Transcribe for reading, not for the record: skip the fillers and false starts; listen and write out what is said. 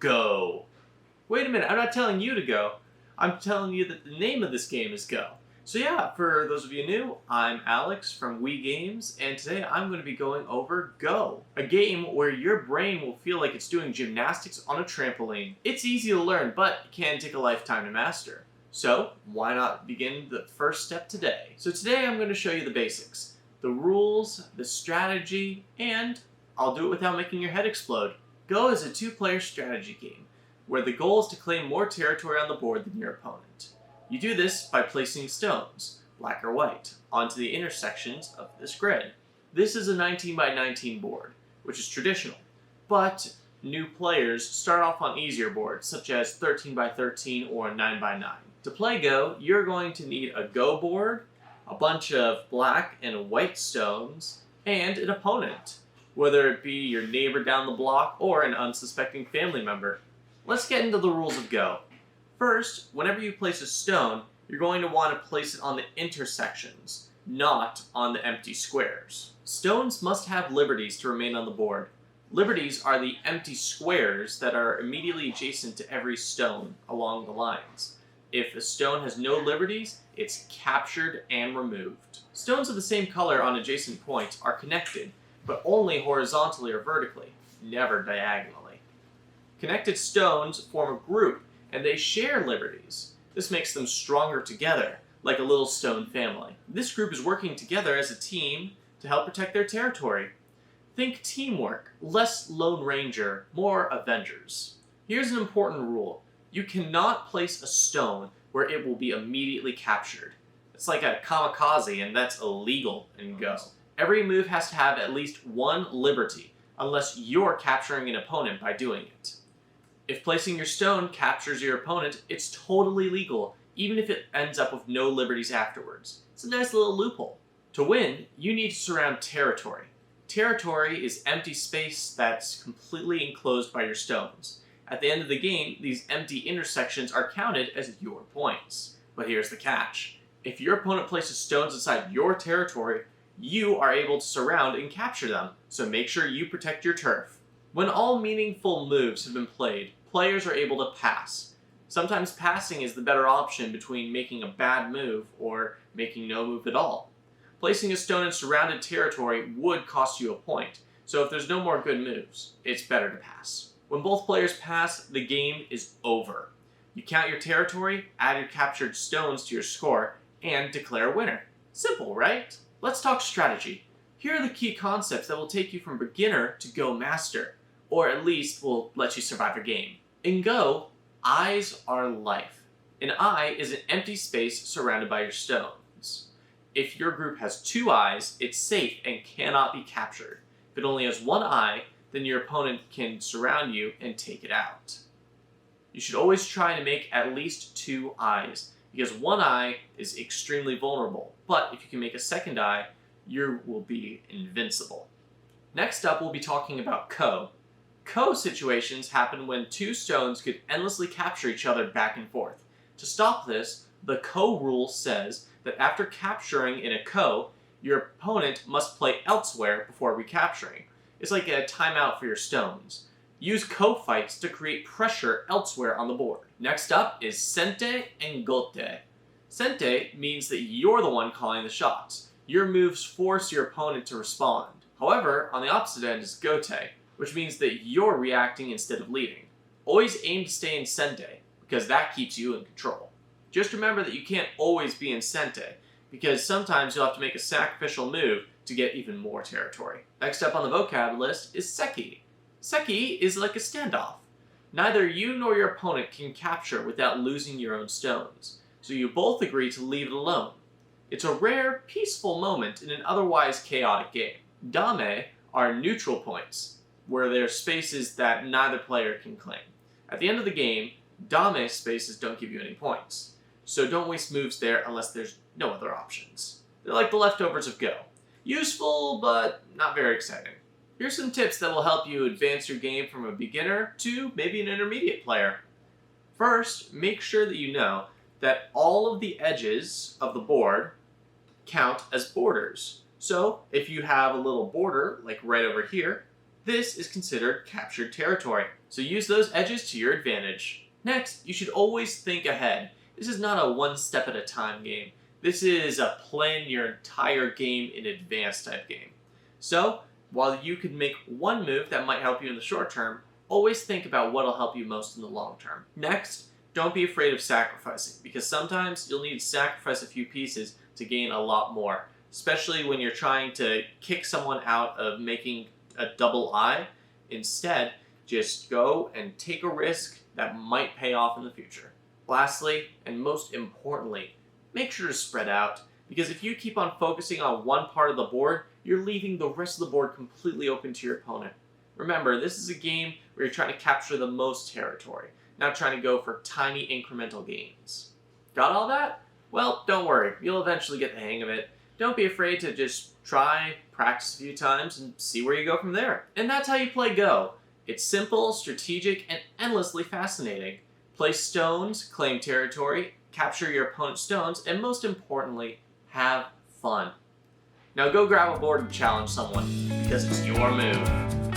Go. Wait a minute, I'm not telling you to go. I'm telling you that the name of this game is Go. So yeah, for those of you new, I'm Alex from Wii Games, and today I'm going to be going over Go, a game where your brain will feel like it's doing gymnastics on a trampoline. It's easy to learn, but it can take a lifetime to master. So why not begin the first step today? So today I'm going to show you the basics, the rules, the strategy, and I'll do it without making your head explode. Go is a two-player strategy game, where the goal is to claim more territory on the board than your opponent. You do this by placing stones, black or white, onto the intersections of this grid. This is a 19 by 19 board, which is traditional, but new players start off on easier boards, such as 13 by 13 or 9 by 9. To play Go, you're going to need a Go board, a bunch of black and white stones, and an opponent, whether it be your neighbor down the block or an unsuspecting family member. Let's get into the rules of Go. First, whenever you place a stone, you're going to want to place it on the intersections, not on the empty squares. Stones must have liberties to remain on the board. Liberties are the empty squares that are immediately adjacent to every stone along the lines. If a stone has no liberties, it's captured and removed. Stones of the same color on adjacent points are connected, but only horizontally or vertically, never diagonally. Connected stones form a group, and they share liberties. This makes them stronger together, like a little stone family. This group is working together as a team to help protect their territory. Think teamwork, less Lone Ranger, more Avengers. Here's an important rule. You cannot place a stone where it will be immediately captured. It's like a kamikaze, and that's illegal in Go. Every move has to have at least one liberty, unless you're capturing an opponent by doing it. If placing your stone captures your opponent, it's totally legal, even if it ends up with no liberties afterwards. It's a nice little loophole. To win, you need to surround territory. Territory is empty space that's completely enclosed by your stones. At the end of the game, these empty intersections are counted as your points. But here's the catch. If your opponent places stones inside your territory, you are able to surround and capture them, so make sure you protect your turf. When all meaningful moves have been played, players are able to pass. Sometimes passing is the better option between making a bad move or making no move at all. Placing a stone in surrounded territory would cost you a point, so if there's no more good moves, it's better to pass. When both players pass, the game is over. You count your territory, add your captured stones to your score, and declare a winner. Simple, right? Let's talk strategy. Here are the key concepts that will take you from beginner to Go master, or at least will let you survive a game. In Go, eyes are life. An eye is an empty space surrounded by your stones. If your group has two eyes, it's safe and cannot be captured. If it only has one eye, then your opponent can surround you and take it out. You should always try to make at least two eyes, because one eye is extremely vulnerable, but if you can make a second eye, you will be invincible. Next up, we'll be talking about Ko. Ko situations happen when two stones could endlessly capture each other back and forth. To stop this, the Ko rule says that after capturing in a Ko, your opponent must play elsewhere before recapturing. It's like a timeout for your stones. Use Ko fights to create pressure elsewhere on the board. Next up is Sente and Gote. Sente means that you're the one calling the shots. Your moves force your opponent to respond. However, on the opposite end is Gote, which means that you're reacting instead of leading. Always aim to stay in Sente, because that keeps you in control. Just remember that you can't always be in Sente, because sometimes you'll have to make a sacrificial move to get even more territory. Next up on the vocab list is Seki. Seki is like a standoff. Neither you nor your opponent can capture without losing your own stones, so you both agree to leave it alone. It's a rare, peaceful moment in an otherwise chaotic game. Dame are neutral points, where there are spaces that neither player can claim. At the end of the game, Dame spaces don't give you any points, so don't waste moves there unless there's no other options. They're like the leftovers of Go. Useful, but not very exciting. Here's some tips that will help you advance your game from a beginner to maybe an intermediate player. First, make sure that you know that all of the edges of the board count as borders. So if you have a little border, like right over here, This is considered captured territory, so use those edges to your advantage. Next, you should always think ahead. This is not a one step at a time game. This is a plan your entire game in advance type game. So, while you could make one move that might help you in the short term, always think about what will help you most in the long term. Next, don't be afraid of sacrificing, because sometimes you'll need to sacrifice a few pieces to gain a lot more, especially when you're trying to kick someone out of making a double eye. Instead, just go and take a risk that might pay off in the future. Lastly, and most importantly, make sure to spread out, because if you keep on focusing on one part of the board, you're leaving the rest of the board completely open to your opponent. Remember, this is a game where you're trying to capture the most territory, not trying to go for tiny incremental gains. Got all that? Well, don't worry, you'll eventually get the hang of it. Don't be afraid to just try, practice a few times, and see where you go from there. And that's how you play Go. It's simple, strategic, and endlessly fascinating. Place stones, claim territory, capture your opponent's stones, and most importantly, have fun. Now go grab a board and challenge someone, because it's your move.